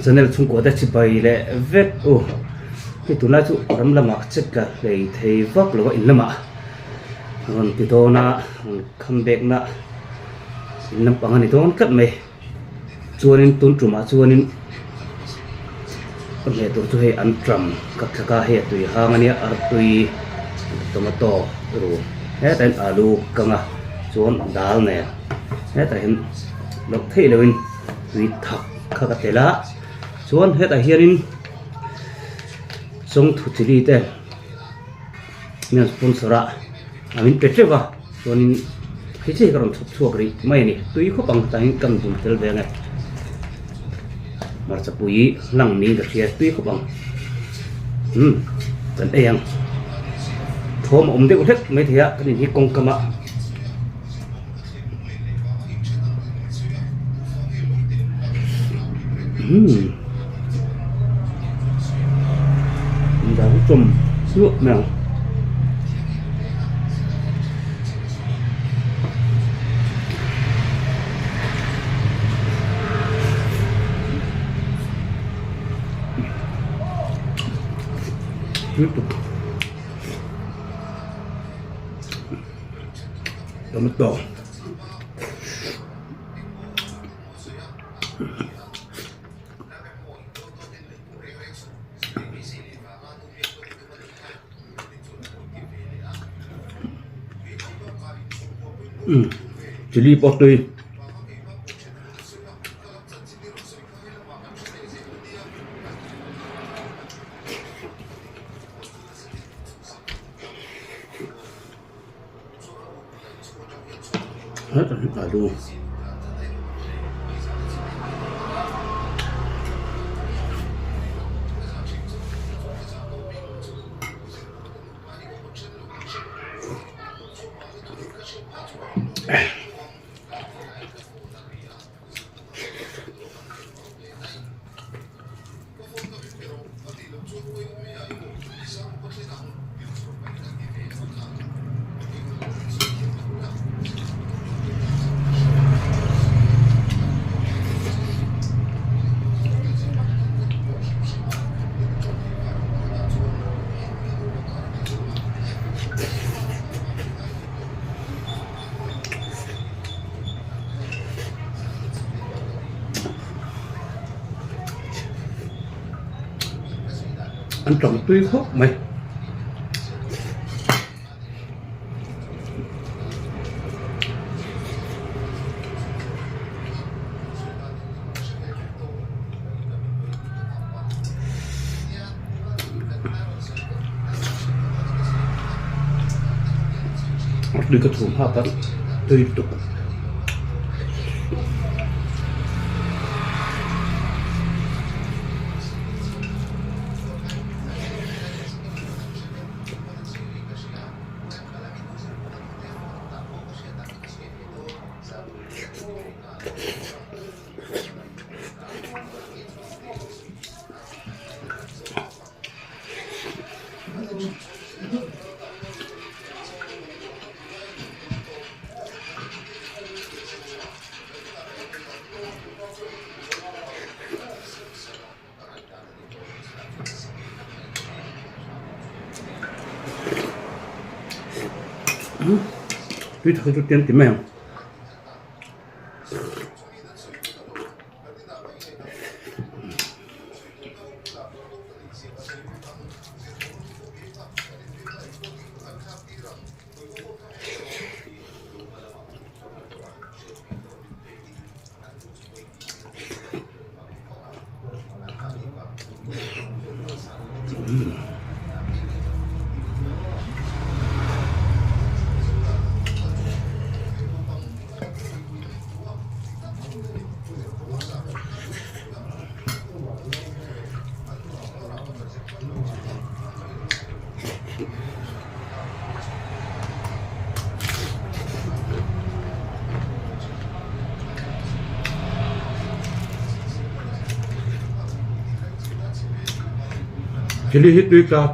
channel chung ko da chi bai le vet o ki tuna chu ram lama check ka lei thei vak lo in lama ron ti to na comeback na nam pangani ton kat me chuanin tun truma chuanin he tur chu he an tram ka thaka he tui hangania ar tui tomato ru he tan alu kanga chuan dal ne he ta hin lok thei lewin tui thak kha ka tela chuan he ta hianin song thu chili te mian sponsora amin petreva chuanin khi chi karon thuk chuak ri mai ni tui kho pang ta hin kan bul tel ve nge mar chapui lang ni ka khia tui kho pang kan eyang thom om de ko thet mai thia kan hi kong kama đã trùm nước nào tiếp tục tomato chili potri aduh anh trồng tươi khốc mày đi cái thùng hoa bát tươi tục tuy thật chút tiền thì mèo chili hit tuyệt ra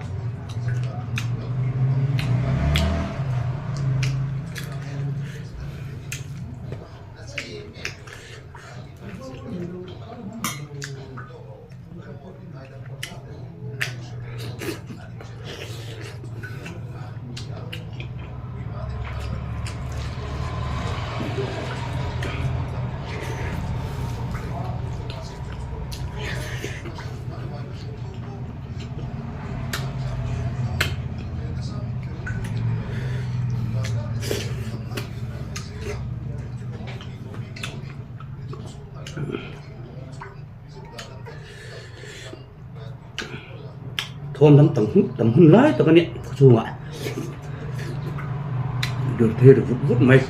thôn tầm hun lái tao cái này có chung ạ được thế được vút mày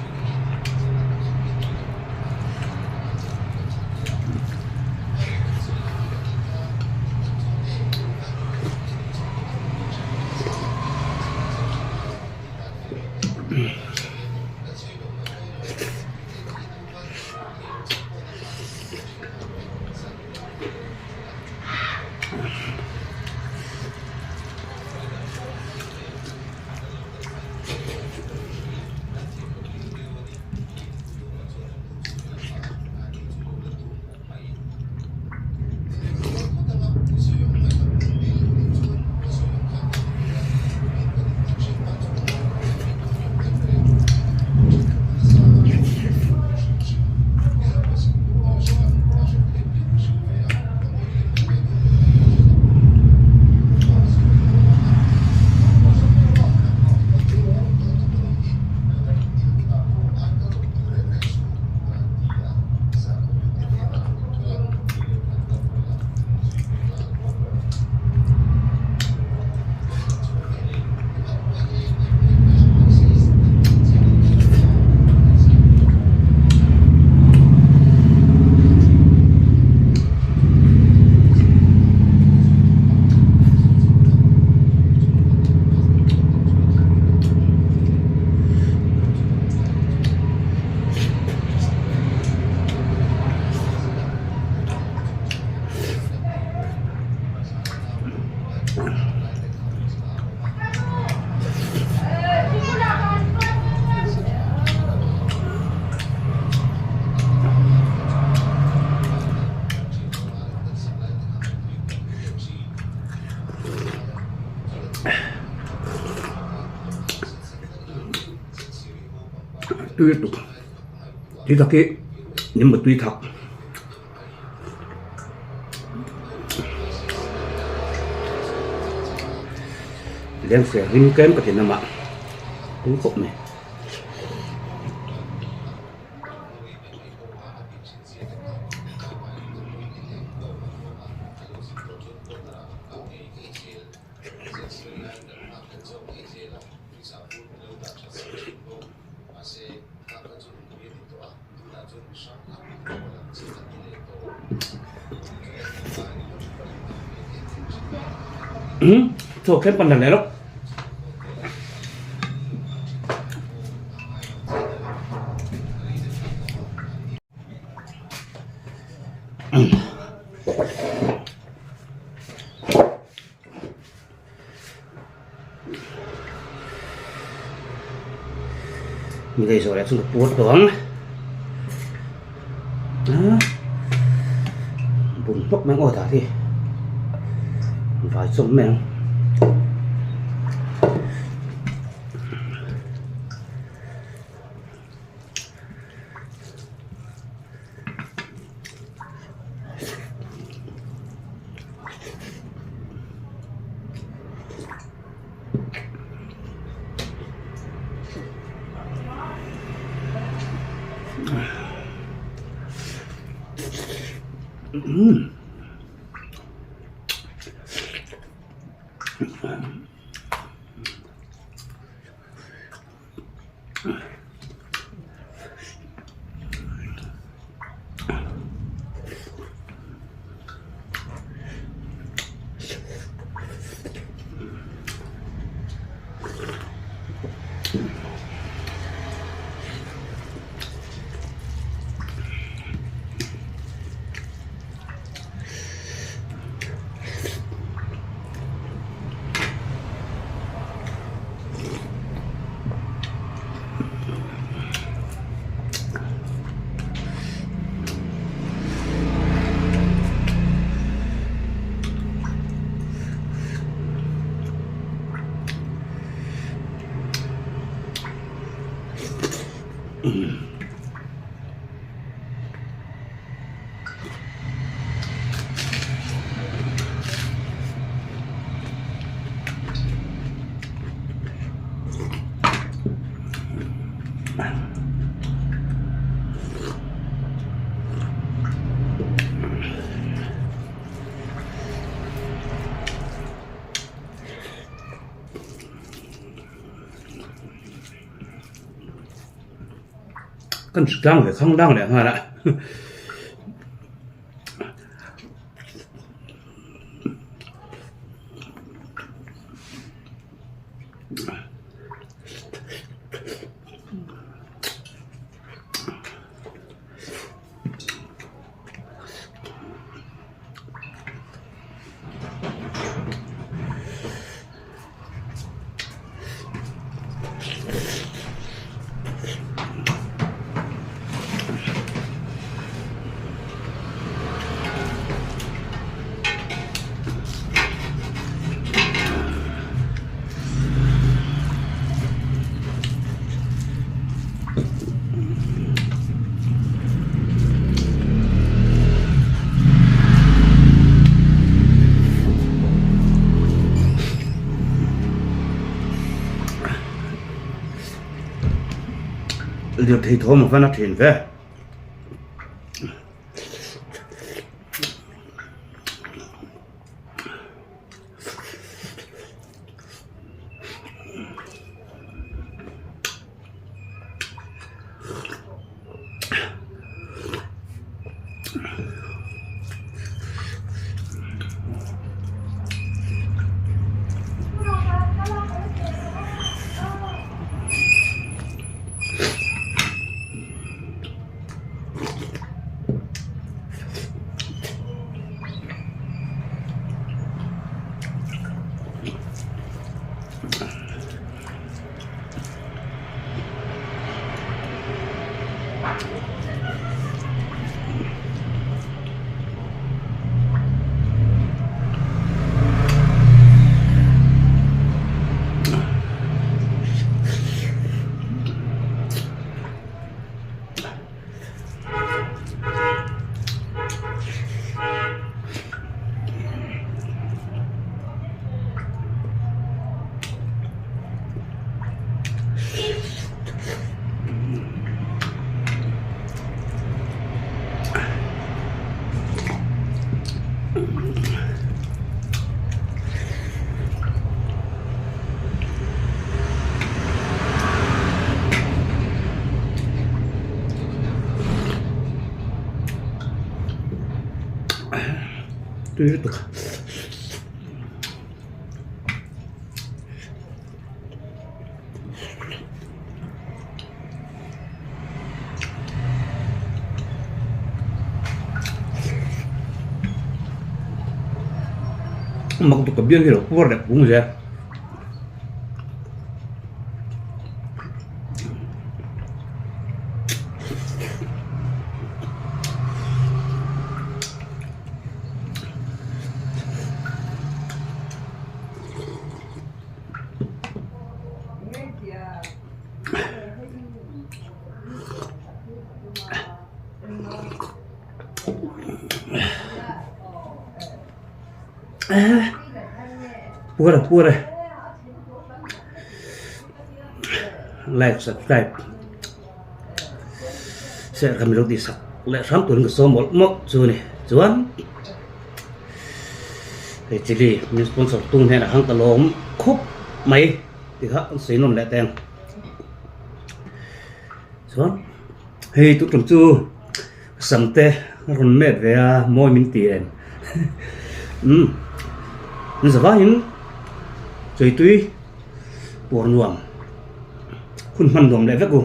tuy tục thì thật kia nhưng mà tuy thật đem sẽ rim kém có thể nằm ạ đúng khúc này thôi kém phần lần này đâu mình đây rồi đã xuống được buốt doang bùn bốc mang ngồi thả thì phải sống men căn trăng phải không đang để mà lại điều thì thôi mà phải nói chuyện về được mặc tụ cái biên cái đó quá đẹp cũng vậy pura like subscribe share kami roti sak le sam turun ke somol mok chu ni chuan he chili min sponsor tung he na hang talom khup mai ti ha seinon le teng chuan he tu tum chu samte ron met ve a moi min tien nên giờ vào chơi tuy buồn nuông khuôn mặt nuông lại vết cô